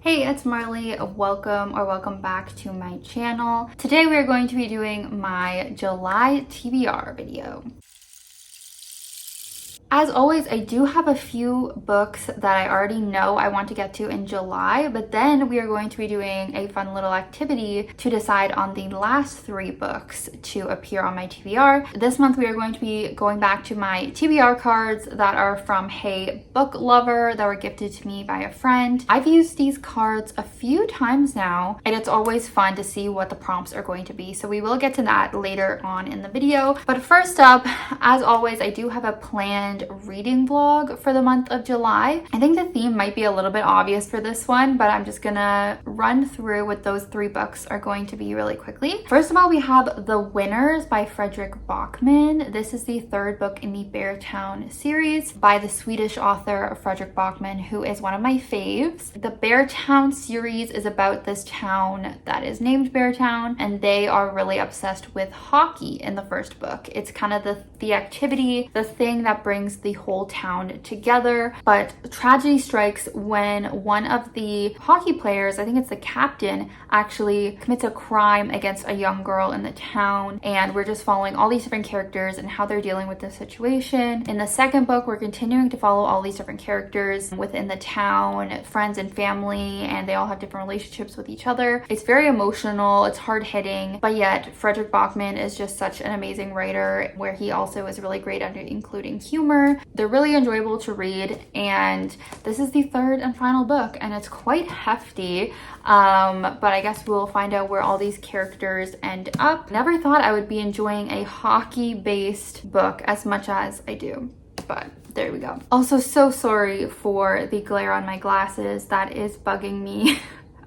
Hey, it's Mhairi. Welcome back to my channel. Today we are going to be doing my July TBR video. As always, I do have a few books that I already know I want to get to in July, but then we are going to be doing a fun little activity to decide on the last 3 books to appear on my TBR. This month we are going to be going back to my TBR cards that are from Hey Book Lover that were gifted to me by a friend. I've used these cards a few times now, and it's always fun to see what the prompts are going to be. So we will get to that later on in the video. But first up, as always, I do have a planned reading vlog for the month of July. I think the theme might be a little bit obvious for this one, but I'm just gonna run through what those 3 books are going to be really quickly. First of all, we have The Winners by Fredrik Backman. This is the 3rd book in the Beartown series by the Swedish author Fredrik Backman, who is one of my faves. The Beartown series is about this town that is named Beartown, and they are really obsessed with hockey in the 1st book. It's kind of the activity, the thing that brings the whole town together. But tragedy strikes when one of the hockey players, I think it's the captain, actually commits a crime against a young girl in the town, and we're just following all these different characters and how they're dealing with the situation. In the 2nd book, we're continuing to follow all these different characters within the town, friends and family, and they all have different relationships with each other. It's very emotional, it's hard-hitting, but yet Fredrik Backman is just such an amazing writer, where he also is really great at including humor. They're really enjoyable to read, and this is the 3rd and final book, and it's quite hefty, but I guess we'll find out where all these characters end up. Never thought I would be enjoying a hockey-based book as much as I do, but there we go. Also, so sorry for the glare on my glasses. That is bugging me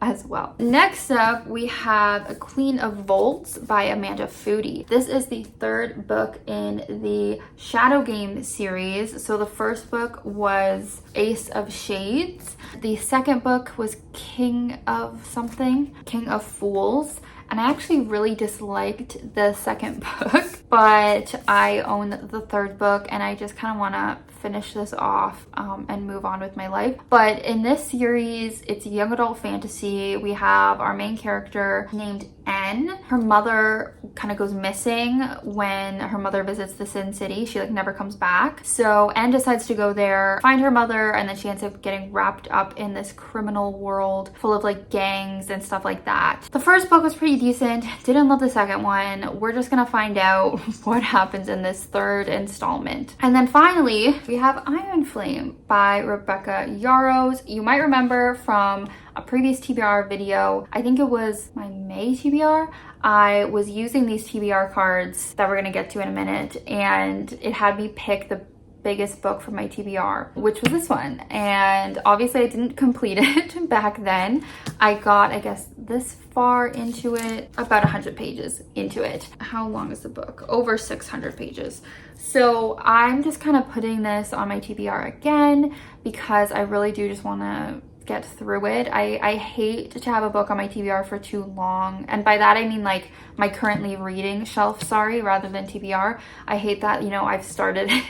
as well. Next up, we have A Queen of Volts by Amanda Foody. This is the 3rd book in the Shadow Game series. So the 1st book was Ace of Shades. The 2nd book was King of something, King of Fools. And I actually really disliked the 2nd book, but I own the 3rd book, and I just kind of want to finish this off and move on with my life. But in this series, it's young adult fantasy. We have our main character named N. Her mother kind of goes missing when her mother visits the Sin City. She never comes back. So N decides to go there, find her mother, and then she ends up getting wrapped up in this criminal world full of gangs and stuff like that. The 1st book was pretty decent. Didn't love the 2nd one. We're just gonna find out what happens in this 3rd installment. And then finally, we have Iron Flame by Rebecca Yarros. You might remember from a previous TBR video, I think it was my May TBR, I was using these TBR cards that we're gonna get to in a minute, and it had me pick the biggest book for my TBR, which was this one. And obviously I didn't complete it back then. I got, I guess, this far into it, about 100 pages into it. How long is the book? Over 600 pages. So I'm just kind of putting this on my TBR again because I really do just want to get through it. I hate to have a book on my TBR for too long, and by that I mean my currently reading shelf, rather than TBR. I hate that, I've started it.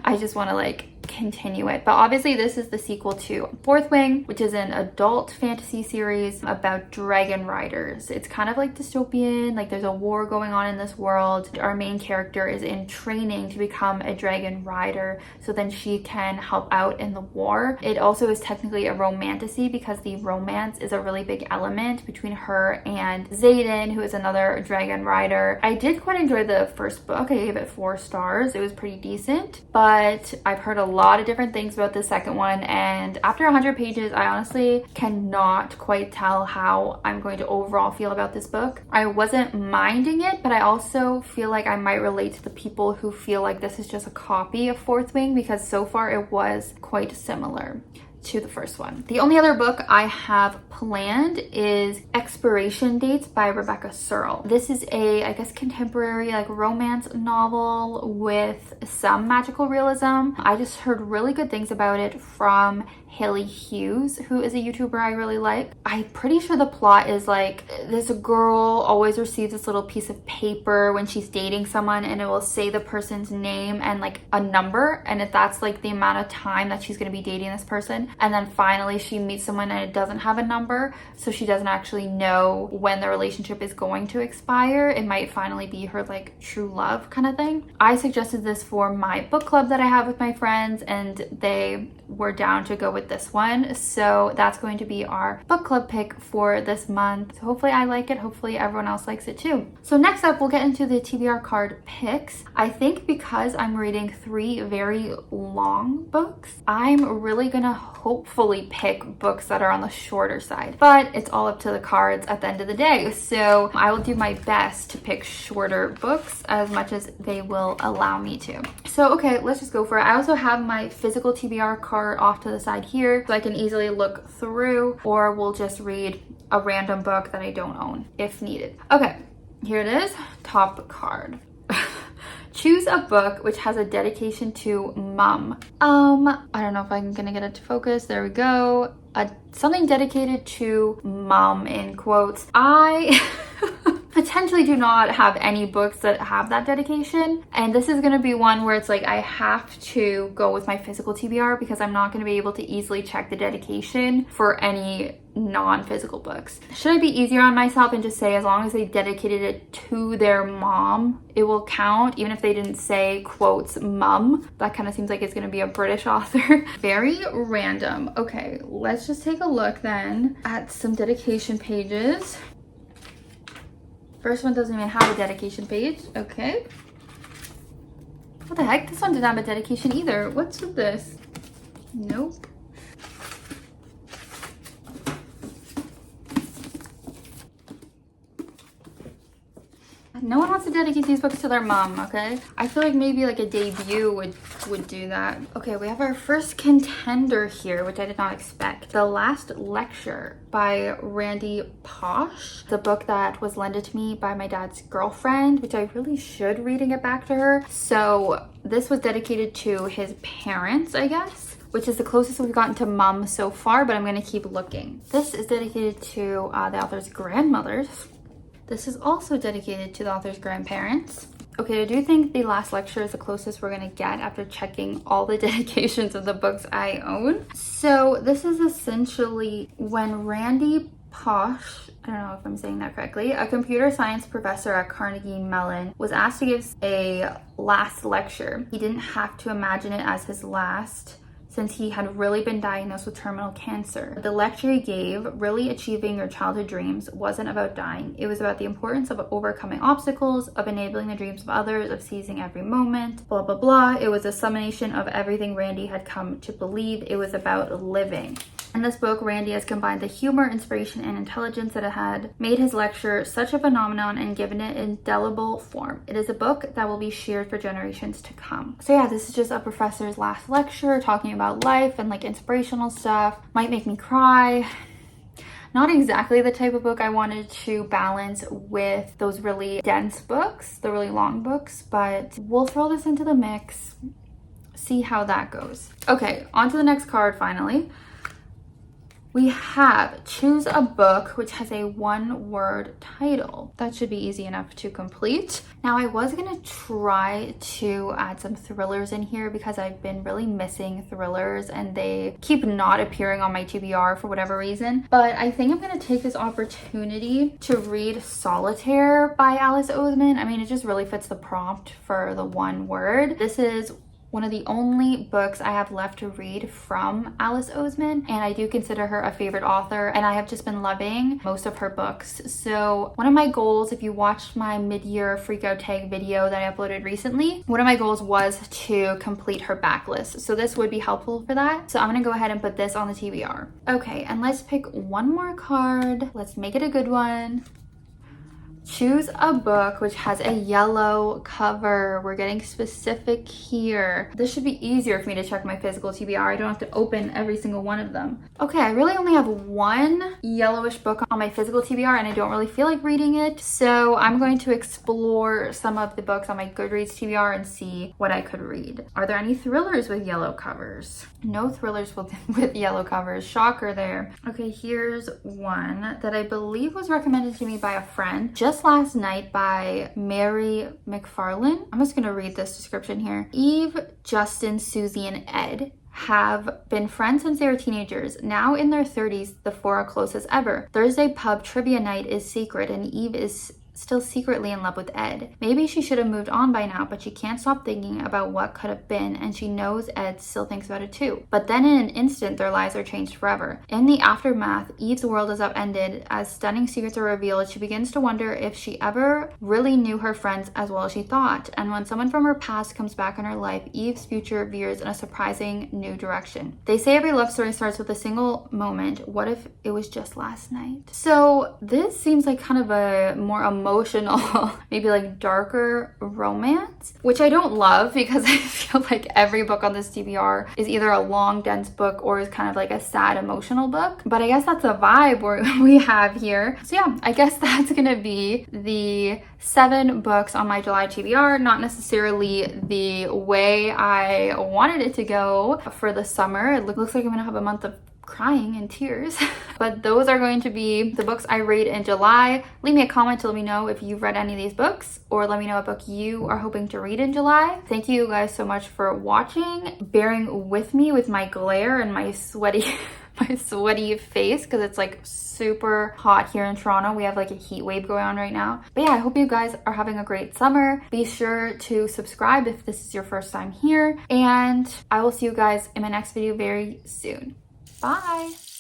I just want to continue it. But obviously this is the sequel to Fourth Wing, which is an adult fantasy series about dragon riders. It's kind of dystopian, there's a war going on in this world. Our main character is in training to become a dragon rider, so then she can help out in the war. It also is technically a romantasy because the romance is a really big element between her and Xaden, who is another dragon rider. I did quite enjoy the 1st book. I gave it 4 stars. It was pretty decent, but I've heard a lot of different things about the 2nd one, and after 100 pages I honestly cannot quite tell how I'm going to overall feel about this book. I wasn't minding it, but I also feel like I might relate to the people who feel like this is just a copy of Fourth Wing, because so far it was quite similar to the 1st one. The only other book I have planned is Expiration Dates by Rebecca Searle. This is a, I guess, contemporary romance novel with some magical realism. I just heard really good things about it from Haley Hughes, who is a YouTuber I really like. I'm pretty sure the plot is like this girl always receives this little piece of paper when she's dating someone, and it will say the person's name and like a number, and if that's like the amount of time that she's going to be dating this person, and then finally she meets someone and it doesn't have a number, so she doesn't actually know when the relationship is going to expire. It might finally be her like true love kind of thing. I suggested this for my book club that I have with my friends, and they were down to go with this one, so that's going to be our book club pick for this month. So hopefully I like it, hopefully everyone else likes it too. So next up, we'll get into the TBR card picks. I think because I'm reading 3 very long books, I'm really gonna hopefully pick books that are on the shorter side, but it's all up to the cards at the end of the day. So I will do my best to pick shorter books as much as they will allow me to. So okay, let's just go for it. I also have my physical TBR card off to the side here so I can easily look through, or we'll just read a random book that I don't own if needed. Okay, here it is. Top card. Choose a book which has a dedication to mom. I don't know if I'm gonna get it to focus. There we go. Something dedicated to mom in quotes. I potentially do not have any books that have that dedication, and this is going to be one where it's like I have to go with my physical TBR because I'm not going to be able to easily check the dedication for any non-physical books. Should I be easier on myself and just say as long as they dedicated it to their mom, it will count, even if they didn't say quotes mum? That kind of seems like it's going to be a British author. Very random. Okay, let's just take a look then at some dedication pages. First one doesn't even have a dedication page. Okay. What the heck? This one didn't have a dedication either. What's with this? Nope. No one wants to dedicate these books to their mom, okay? I feel like maybe like a debut would do that. Okay, we have our first contender here, which I did not expect. The Last Lecture by Randy Pausch. The book that was lended to me by my dad's girlfriend, which I really should read and get back to her. So this was dedicated to his parents, I guess, which is the closest we've gotten to mom so far, but I'm gonna keep looking. This is dedicated to the author's grandmothers. This is also dedicated to the author's grandparents. Okay, I do think The Last Lecture is the closest we're gonna get after checking all the dedications of the books I own. So this is essentially when Randy Pausch, I don't know if I'm saying that correctly, a computer science professor at Carnegie Mellon, was asked to give a last lecture. He didn't have to imagine it as his last, since he had really been diagnosed with terminal cancer. The lecture he gave, Really Achieving Your Childhood Dreams, wasn't about dying. It was about the importance of overcoming obstacles, of enabling the dreams of others, of seizing every moment, blah, blah, blah. It was a summation of everything Randy had come to believe. It was about living. In this book, Randy has combined the humor, inspiration, and intelligence that had made his lecture such a phenomenon and given it indelible form. It is a book that will be shared for generations to come. So yeah, this is just a professor's last lecture talking about life and like inspirational stuff. Might make me cry. Not exactly the type of book I wanted to balance with those really dense books, the really long books, but we'll throw this into the mix, see how that goes. Okay, on to the next card finally. We have Choose a Book, which has a 1-word title. That should be easy enough to complete. Now, I was gonna try to add some thrillers in here because I've been really missing thrillers and they keep not appearing on my TBR for whatever reason. But I think I'm gonna take this opportunity to read Solitaire by Alice Oseman. I mean, it just really fits the prompt for the 1 word. This is one of the only books I have left to read from Alice Oseman, and I do consider her a favorite author, and I have just been loving most of her books. So one of my goals, if you watched my mid-year freak out tag video that I uploaded recently, one of my goals was to complete her backlist. So this would be helpful for that. So I'm gonna go ahead and put this on the TBR. Okay, and let's pick one more card. Let's make it a good one. Choose a book which has a yellow cover. We're getting specific here. This should be easier for me to check my physical TBR. I don't have to open every single one of them. Okay, I really only have one yellowish book on my physical TBR and I don't really feel like reading it. So I'm going to explore some of the books on my Goodreads TBR and see what I could read. Are there any thrillers with yellow covers? No thrillers with yellow covers. Shocker there. Okay, here's one that I believe was recommended to me by a friend just last night by Mhairi, McFarlane. I'm just gonna read this description here. Eve, Justin, Susie, and Ed have been friends since they were teenagers. Now in their 30s, the four are close as ever. Thursday pub trivia night is secret and Eve is still secretly in love with Ed. Maybe she should have moved on by now, but she can't stop thinking about what could have been, and she knows Ed still thinks about it too. But then in an instant, their lives are changed forever. In the aftermath, Eve's world is upended. As stunning secrets are revealed, she begins to wonder if she ever really knew her friends as well as she thought. And when someone from her past comes back in her life, Eve's future veers in a surprising new direction. They say every love story starts with a single moment. What if it was just last night? So this seems like kind of a more emotional, maybe like darker romance, which I don't love because I feel like every book on this TBR is either a long, dense book or is kind of like a sad, emotional book. But I guess that's a vibe we have here. So yeah, I guess that's gonna be the 7 books on my July TBR. Not necessarily the way I wanted it to go for the summer. It looks like I'm gonna have a month of crying and tears. But those are going to be the books I read in July. Leave me a comment to let me know if you've read any of these books, or let me know what book you are hoping to read in July. Thank you guys so much for watching, bearing with me with my glare and my sweaty face, because it's like super hot here in Toronto. We have like a heat wave going on right now. But yeah, I hope you guys are having a great summer. Be sure to subscribe if this is your first time here, and I will see you guys in my next video very soon. Bye.